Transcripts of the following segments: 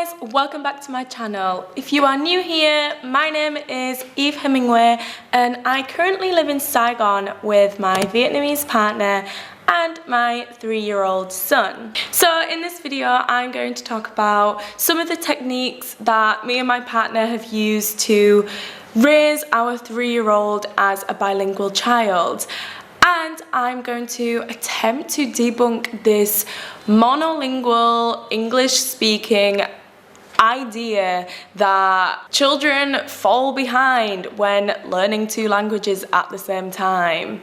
guys, welcome back to my channel. If you are new here, my name is Eve Hemingway and I currently live in Saigon with my Vietnamese partner and my 3-year-old son. So in this video I'm going to talk about some of the techniques that me and my partner have used to raise our 3-year-old as a bilingual child. And I'm going to attempt to debunk this monolingual English speaking idea that children fall behind when learning 2 languages at the same time.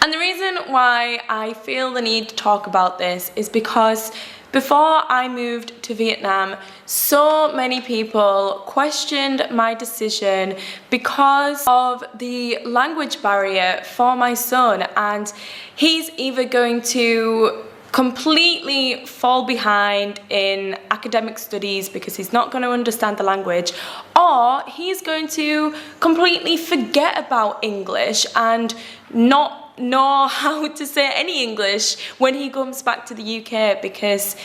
And the reason why I feel the need to talk about this is because before I moved to Vietnam, so many people questioned my decision because of the language barrier for my son, and he's either going to completely fall behind in academic studies because he's not going to understand the language, or he's going to completely forget about English and not know how to say any English when he comes back to the UK because,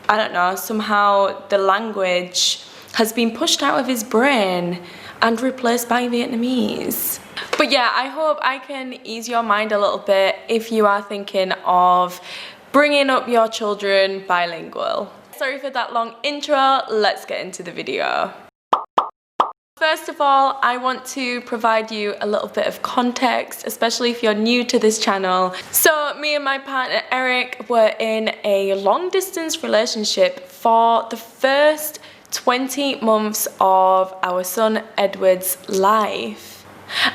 I don't know, somehow the language has been pushed out of his brain and replaced by Vietnamese. But yeah, I hope I can ease your mind a little bit if you are thinking of bringing up your children bilingual. Sorry for that long intro, let's get into the video. First of all, I want to provide you a little bit of context, especially if you're new to this channel. So me and my partner Eric were in a long distance relationship for the first 20 months of our son Edward's life.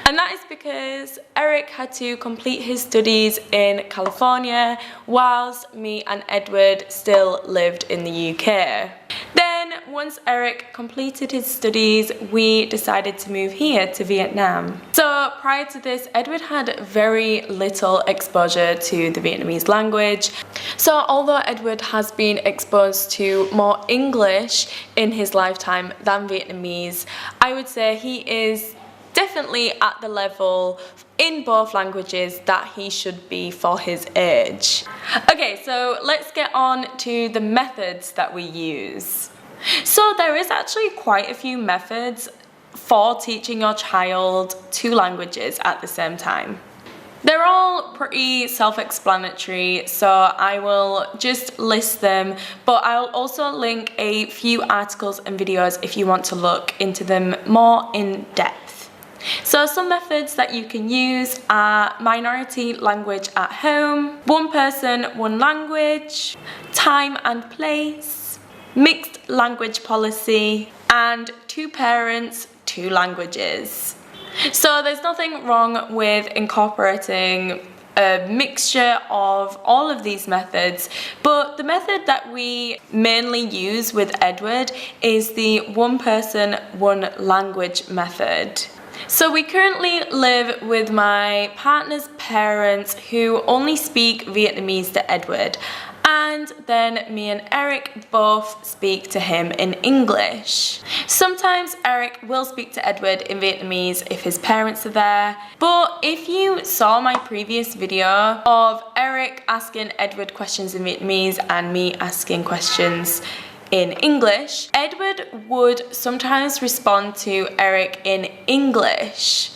And that is because Eric had to complete his studies in California whilst me and Edward still lived in the UK. Then, once Eric completed his studies, we decided to move here to Vietnam. So prior to this, Edward had very little exposure to the Vietnamese language. So although Edward has been exposed to more English in his lifetime than Vietnamese, I would say he is definitely at the level in both languages that he should be for his age. Okay, so let's get on to the methods that we use. So there is actually quite a few methods for teaching your child 2 languages at the same time. They're all pretty self-explanatory, so I will just list them, but I'll also link a few articles and videos if you want to look into them more in depth. So some methods that you can use are minority language at home, 1 person, 1 language, time and place, mixed language policy, and 2 parents, 2 languages. So there's nothing wrong with incorporating a mixture of all of these methods, but the method that we mainly use with Edward is the 1 person, 1 language method. So we currently live with my partner's parents who only speak Vietnamese to Edward, and then me and Eric both speak to him in English. Sometimes Eric will speak to Edward in Vietnamese if his parents are there, but if you saw my previous video of Eric asking Edward questions in Vietnamese and me asking questions in English, Edward would sometimes respond to Eric in English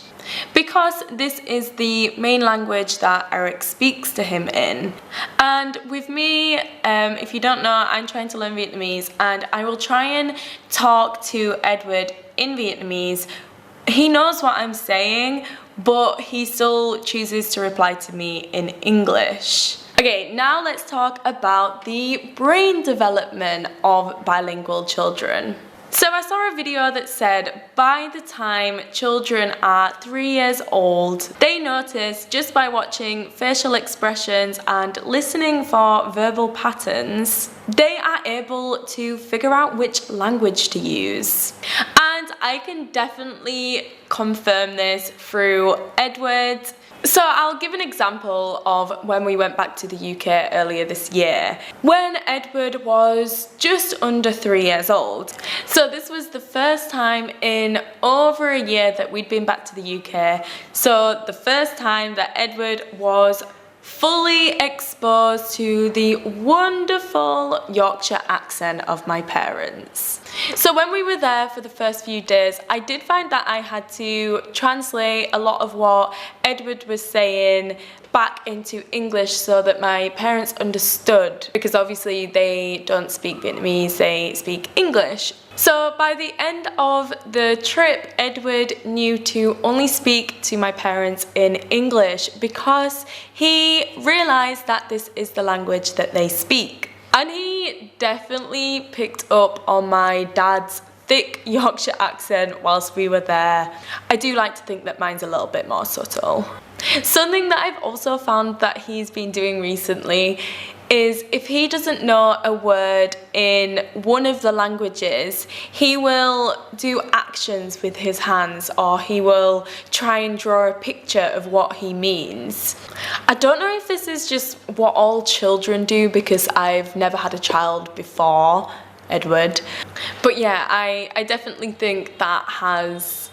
because this is the main language that Eric speaks to him in. And with me, if you don't know, I'm trying to learn Vietnamese and I will try and talk to Edward in Vietnamese. He knows what I'm saying, but he still chooses to reply to me in English. Okay, now let's talk about the brain development of bilingual children. So I saw a video that said by the time children are 3 years old, they notice just by watching facial expressions and listening for verbal patterns, they are able to figure out which language to use. And I can definitely confirm this through Edward. So I'll give an example of when we went back to the UK earlier this year, when Edward was just under 3 years old. So this was the first time in over a year that we'd been back to the UK. So the first time that Edward was fully exposed to the wonderful Yorkshire accent of my parents. So when we were there for the first few days, I did find that I had to translate a lot of what Edward was saying back into English so that my parents understood, because obviously they don't speak Vietnamese, they speak English. So by the end of the trip, Edward knew to only speak to my parents in English because he realized that this is the language that they speak. And he definitely picked up on my dad's thick Yorkshire accent whilst we were there. I do like to think that mine's a little bit more subtle. Something that I've also found that he's been doing recently is if he doesn't know a word in one of the languages, he will do actions with his hands, or he will try and draw a picture of what he means. I don't know if this is just what all children do, because I've never had a child before Edward. But yeah, I definitely think that has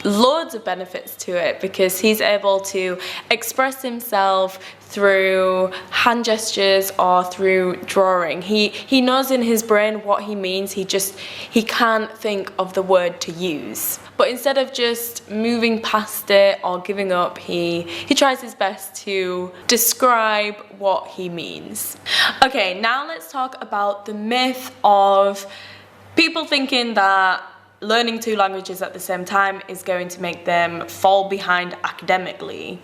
loads of benefits to it, because he's able to express himself through hand gestures or through drawing. He knows in his brain what he means, he can't think of the word to use. But instead of just moving past it or giving up, he tries his best to describe what he means. Okay, now let's talk about the myth of people thinking that learning two languages at the same time is going to make them fall behind academically.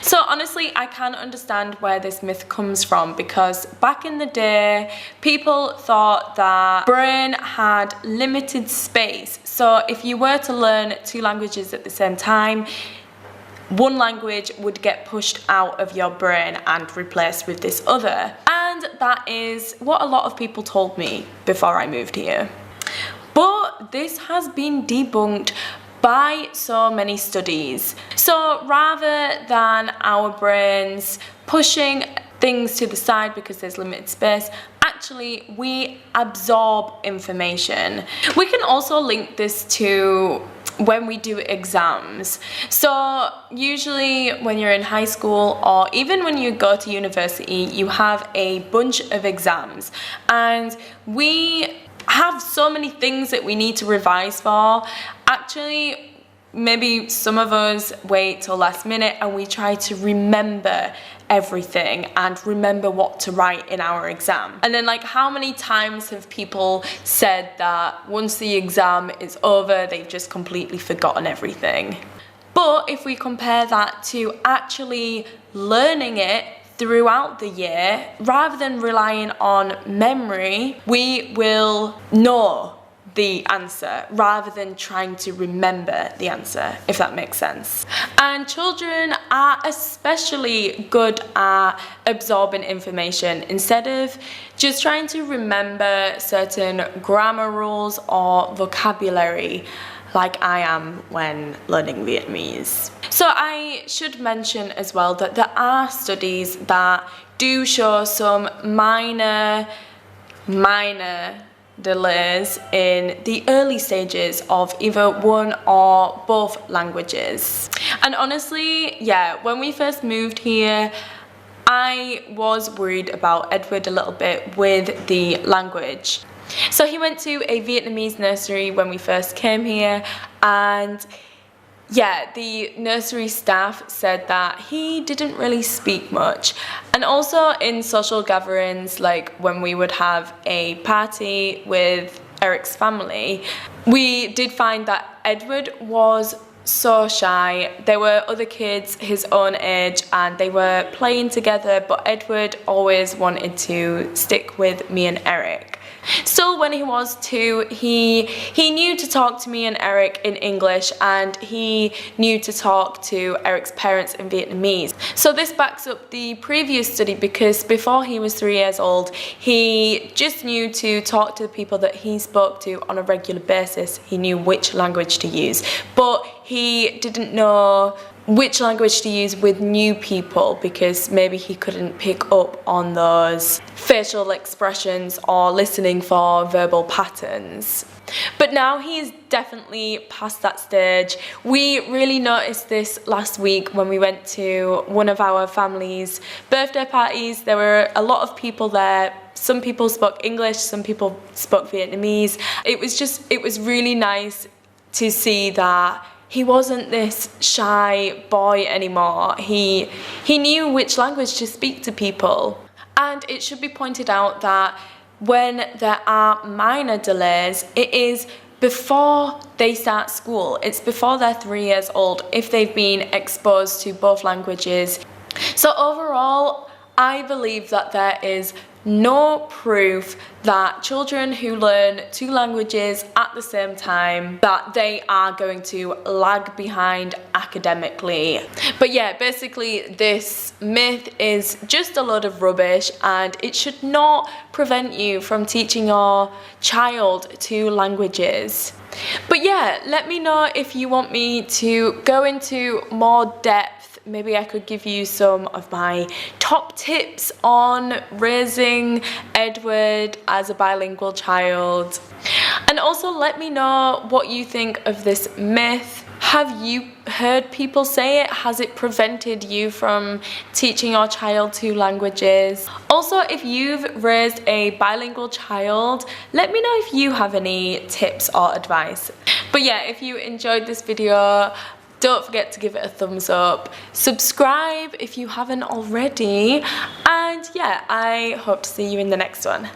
So honestly, I can understand where this myth comes from, because back in the day, people thought that brain had limited space. So if you were to learn two languages at the same time, one language would get pushed out of your brain and replaced with this other. And that is what a lot of people told me before I moved here. But this has been debunked by so many studies. So rather than our brains pushing things to the side because there's limited space, actually we absorb information. We can also link this to when we do exams. So usually when you're in high school, or even when you go to university, you have a bunch of exams, and we have so many things that we need to revise for. Actually, maybe some of us wait till last minute and we try to remember everything and remember what to write in our exam. And then, like, how many times have people said that once the exam is over, they've just completely forgotten everything? But if we compare that to actually learning it throughout the year, rather than relying on memory, we will know the answer rather than trying to remember the answer, if that makes sense. And children are especially good at absorbing information instead of just trying to remember certain grammar rules or vocabulary, like I am when learning Vietnamese. So I should mention as well that there are studies that do show some minor delays in the early stages of either one or both languages. And honestly, yeah, when we first moved here, I was worried about Edward a little bit with the language. So he went to a Vietnamese nursery when we first came here, and yeah, the nursery staff said that he didn't really speak much. And also in social gatherings, like when we would have a party with Eric's family, we did find that Edward was so shy. There were other kids his own age and they were playing together, but Edward always wanted to stick with me and Eric. Still, when he was 2, he knew to talk to me and Eric in English, and he knew to talk to Eric's parents in Vietnamese. So this backs up the previous study, because before he was 3 years old, he just knew to talk to the people that he spoke to on a regular basis. He knew which language to use, but he didn't know which language to use with new people, because maybe he couldn't pick up on those facial expressions or listening for verbal patterns. But now he's definitely past that stage. We really noticed this last week when we went to one of our family's birthday parties. There were a lot of people there. Some people spoke English, some people spoke Vietnamese. It was really nice to see that he wasn't this shy boy anymore. He knew which language to speak to people. And it should be pointed out that when there are minor delays, it is before they start school. It's before they're 3 years old, if they've been exposed to both languages. So overall, I believe that there is no proof that children who learn 2 languages at the same time, that they are going to lag behind academically. But yeah, basically this myth is just a load of rubbish, and it should not prevent you from teaching your child 2 languages. But yeah, let me know if you want me to go into more depth. Maybe I could give you some of my top tips on raising Edward as a bilingual child. And also let me know what you think of this myth. Have you heard people say it? Has it prevented you from teaching your child 2 languages? Also, if you've raised a bilingual child, let me know if you have any tips or advice. But yeah, if you enjoyed this video, don't forget to give it a thumbs up. Subscribe if you haven't already. And yeah, I hope to see you in the next one.